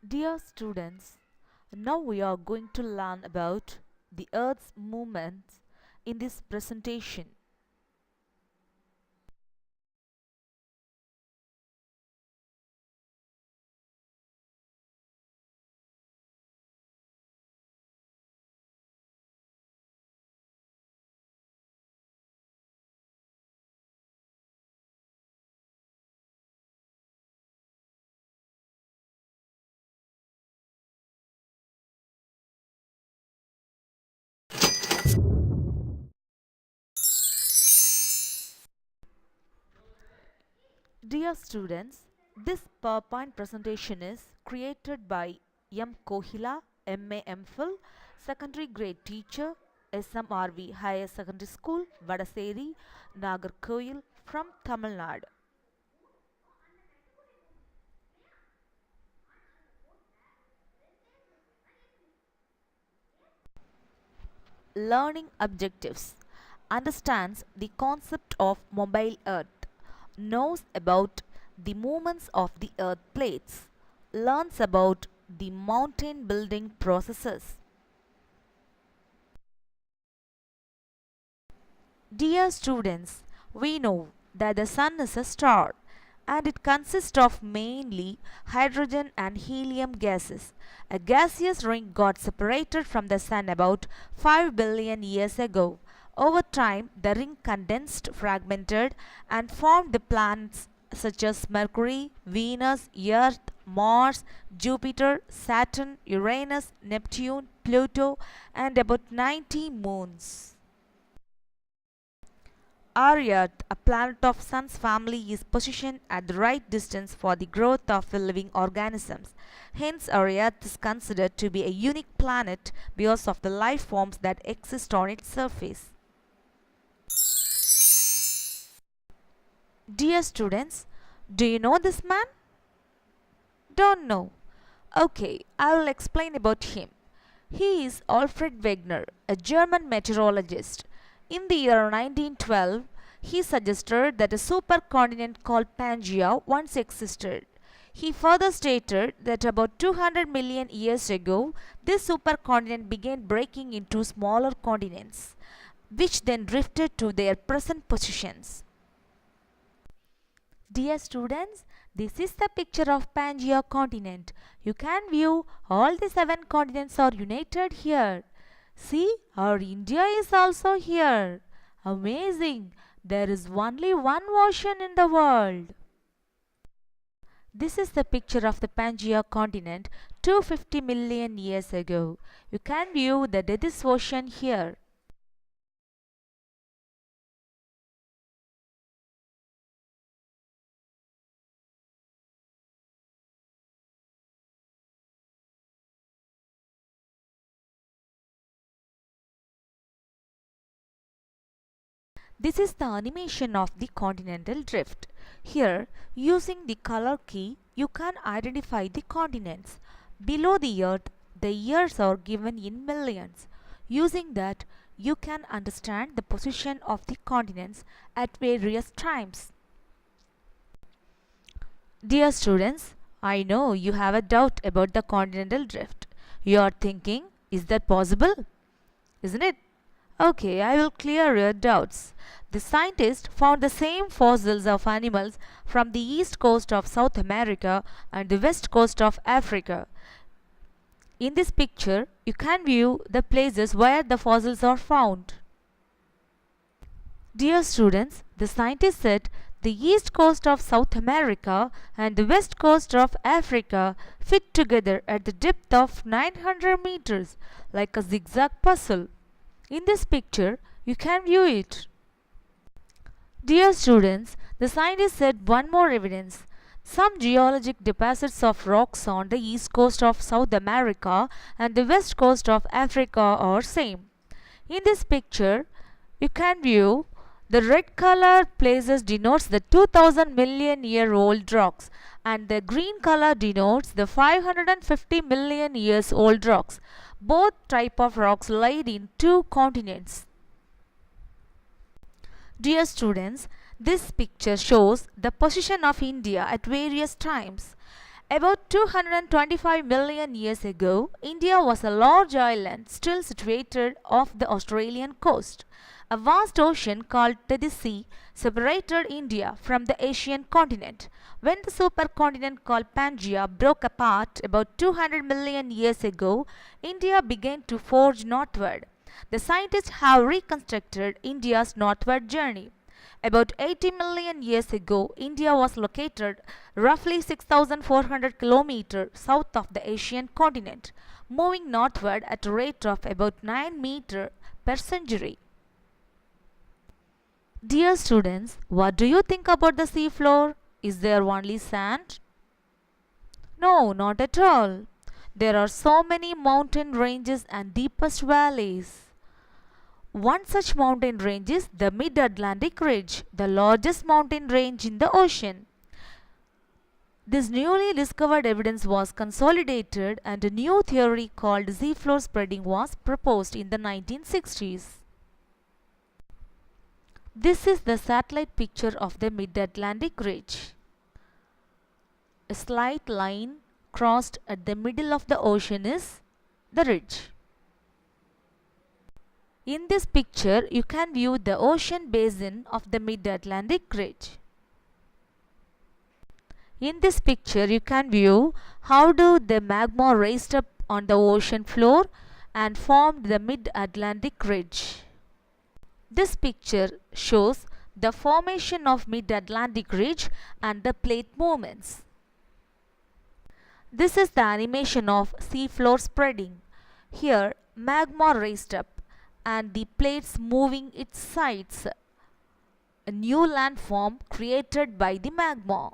Dear students, now we are going to learn about the Earth's movements in this presentation. Dear students, this PowerPoint presentation is created by M. Kohila, MA MPhil, secondary grade teacher, SMRV Higher Secondary School, Vadaseri, Nagarkoil from Tamil Nadu. Learning objectives: understands the concept of mobile earth, knows about the movements of the earth plates, learns about the mountain building processes. Dear students, we know that the sun is a star and it consists of mainly hydrogen and helium gases. A gaseous ring got separated from the sun about 5 billion years ago. Over time, the ring condensed, fragmented, and formed the planets such as Mercury, Venus, Earth, Mars, Jupiter, Saturn, Uranus, Neptune, Pluto, and about 90 moons. Our Earth, a planet of Sun's family, is positioned at the right distance for the growth of the living organisms. Hence, our Earth is considered to be a unique planet because of the life forms that exist on its surface. Dear students, do you know this man? Don't know? Okay, I will explain about him. He is Alfred Wegener, a German meteorologist. In the year 1912, he suggested that a supercontinent called Pangaea once existed. He further stated that about 200 million years ago, this supercontinent began breaking into smaller continents, which then drifted to their present positions. Dear students, this is the picture of Pangaea continent. You can view all the 7 continents are united here. See, our India is also here. Amazing! There is only one ocean in the world. This is the picture of the Pangaea continent 250 million years ago. You can view the Deadest Ocean here. This is the animation of the continental drift. Here, using the color key, you can identify the continents. Below the earth, the years are given in millions. Using that, you can understand the position of the continents at various times. Dear students, I know you have a doubt about the continental drift. You are thinking, is that possible? Isn't it? Okay, I will clear your doubts. The scientists found the same fossils of animals from the east coast of South America and the west coast of Africa. In this picture, you can view the places where the fossils are found. Dear students, the scientists said the east coast of South America and the west coast of Africa fit together at the depth of 900 meters like a zigzag puzzle. In this picture, you can view it. Dear students, the scientists said one more evidence. Some geologic deposits of rocks on the east coast of South America and the west coast of Africa are same. In this picture, you can view the red color places denotes the 2000 million year old rocks and the green color denotes the 550 million years old rocks. Both type of rocks laid in 2 continents. Dear students, this picture shows the position of India at various times. About 225 million years ago, India was a large island still situated off the Australian coast. A vast ocean called the Sea separated India from the Asian continent. When the supercontinent called Pangaea broke apart about 200 million years ago, India began to forge northward. The scientists have reconstructed India's northward journey. About 80 million years ago, India was located roughly 6,400 kilometers south of the Asian continent, moving northward at a rate of about 9 meters per century. Dear students, what do you think about the seafloor? Is there only sand? No, not at all. There are so many mountain ranges and deepest valleys. One such mountain range is the Mid-Atlantic Ridge, the largest mountain range in the ocean. This newly discovered evidence was consolidated and a new theory called seafloor spreading was proposed in the 1960s. This is the satellite picture of the Mid-Atlantic Ridge. A slight line crossed at the middle of the ocean is the ridge. In this picture, you can view the ocean basin of the Mid-Atlantic Ridge. In this picture, you can view how the magma raised up on the ocean floor and formed the Mid-Atlantic Ridge. This picture shows the formation of Mid-Atlantic Ridge and the plate movements. This is the animation of seafloor spreading. Here, magma raised up and the plates moving its sides. A new landform created by the magma.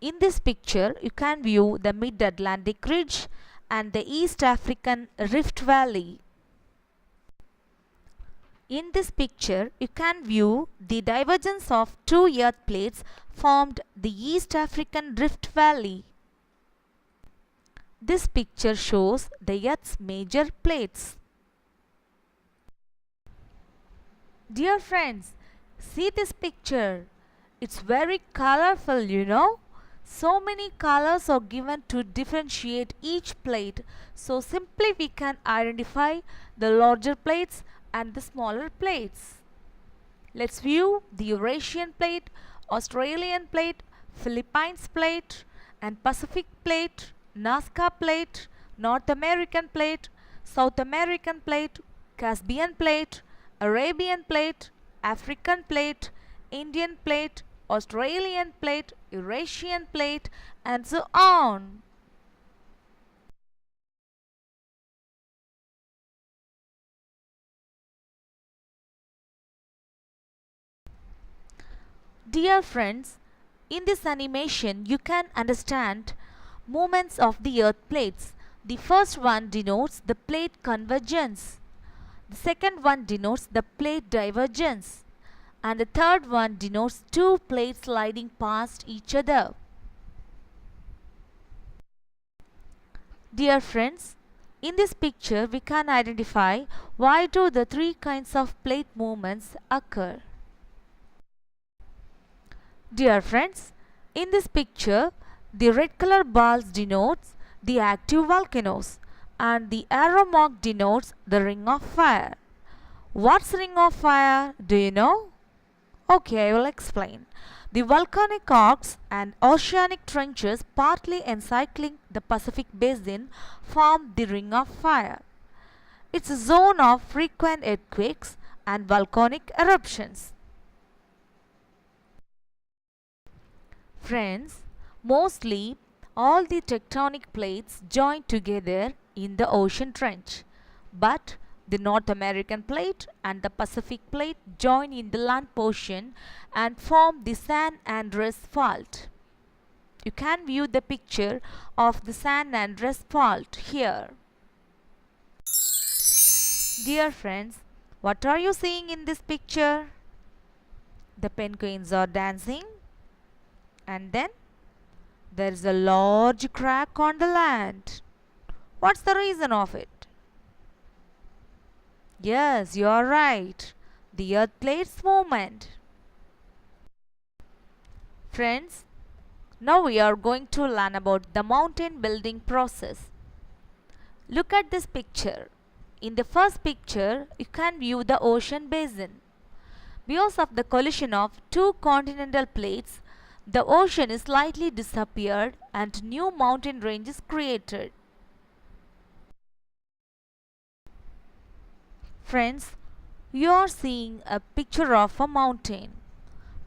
In this picture, you can view the Mid-Atlantic Ridge and the East African Rift Valley. In this picture, you can view the divergence of two earth plates formed the East African Rift Valley. This picture shows the Earth's major plates. Dear friends, see this picture. It's very colorful, you know. So many colors are given to differentiate each plate. So simply we can identify the larger plates and the smaller plates. Let's view the Eurasian plate, Australian plate, Philippines plate and Pacific plate, Nazca plate, North American plate, South American plate, Caspian plate, Arabian plate, African plate, Indian plate, Australian plate, Eurasian plate and so on. Dear friends, in this animation you can understand movements of the earth plates. The first one denotes the plate convergence. The second one denotes the plate divergence. And the third one denotes two plates sliding past each other. Dear friends, in this picture we can identify why do the three kinds of plate movements occur. Dear friends, in this picture the red color bars denotes the active volcanoes and the arrow mark denotes the ring of fire. What's ring of fire? Do you know? Okay, I will explain. The volcanic arcs and oceanic trenches partly encircling the Pacific basin form the ring of fire. It's a zone of frequent earthquakes and volcanic eruptions. Friends, mostly all the tectonic plates join together in the ocean trench, but the North American plate and the Pacific plate join in the land portion and form the San Andreas Fault. You can view the picture of the San Andreas Fault here. Dear friends, what are you seeing in this picture? The penguins are dancing, and then there is a large crack on the land. What's the reason of it? Yes, you are right. The earth plate's movement. Friends, Now we are going to learn about the mountain building process. Look at this picture. In the first picture, you can view the ocean basin. Because of the collision of two continental plates, the ocean is slightly disappeared and new mountain range is created. Friends, you are seeing a picture of a mountain.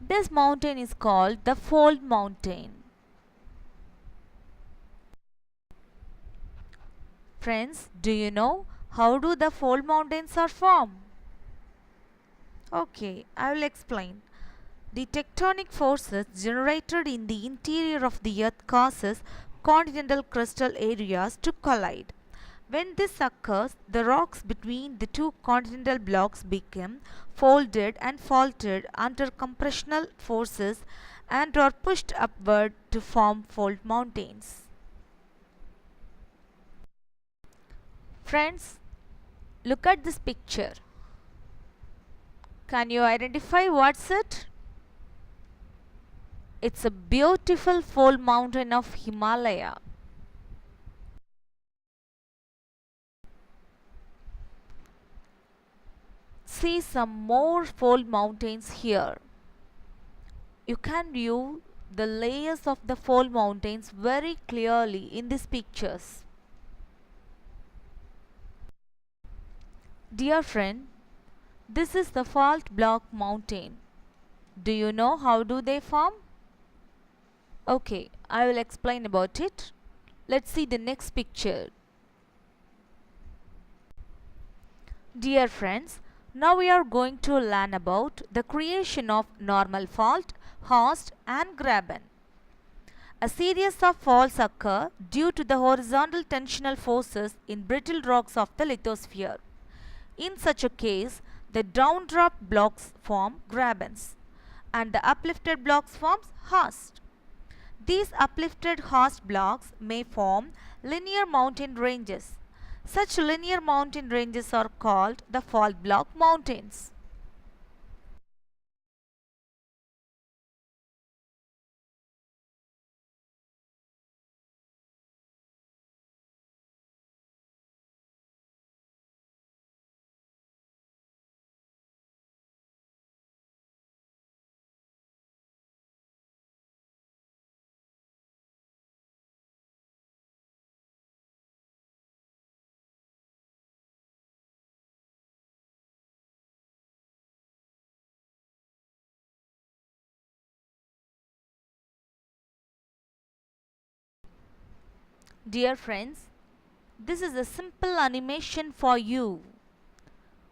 This mountain is called the Fold Mountain. Friends, do you know how do the fold mountains are formed? Okay, I will explain. The tectonic forces generated in the interior of the earth causes continental crustal areas to collide. When this occurs, the rocks between the two continental blocks become folded and faulted under compressional forces and are pushed upward to form fold mountains. Friends, look at this picture. Can you identify what's it? It's a beautiful fold mountain of Himalaya. See some more fold mountains here. You can view the layers of the fold mountains very clearly in these pictures. Dear friend, this is the fault block mountain. Do you know how do they form? Okay, I will explain about it. Let's see the next picture. Dear friends, now we are going to learn about the creation of normal fault, horst and graben. A series of faults occur due to the horizontal tensional forces in brittle rocks of the lithosphere. In such a case, the downdrop blocks form grabens and the uplifted blocks forms horst. These uplifted horst blocks may form linear mountain ranges. Such linear mountain ranges are called the fault block mountains. Dear friends, this is a simple animation for you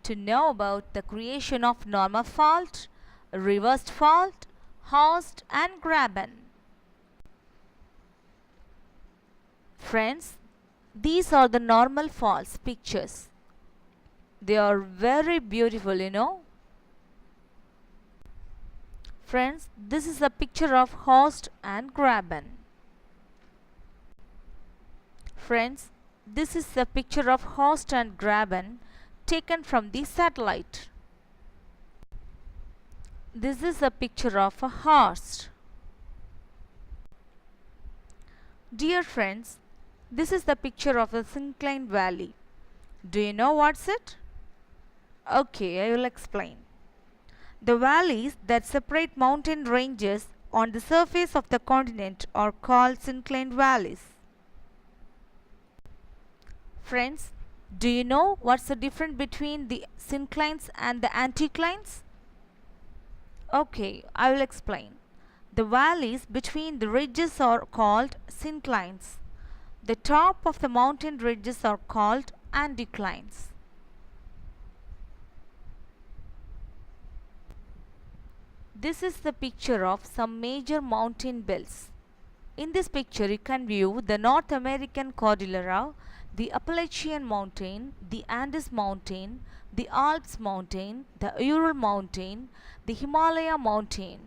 to know about the creation of normal fault, reversed fault, horst and graben. Friends, these are the normal faults pictures. They are very beautiful, you know. Friends, this is a picture of horst and graben. Friends, this is a picture of horst and graben taken from the satellite. This is a picture of a horst. Dear friends, this is the picture of the syncline valley. Do you know what's it? Okay, I will explain. The valleys that separate mountain ranges on the surface of the continent are called synclined valleys. Friends, do you know what's the difference between the synclines and the anticlines? Okay, I will explain. The valleys between the ridges are called synclines. The top of the mountain ridges are called anticlines. This is the picture of some major mountain belts. In this picture, you can view the North American Cordillera, the Appalachian Mountain, the Andes Mountain, the Alps Mountain, the Ural Mountain, the Himalaya Mountain.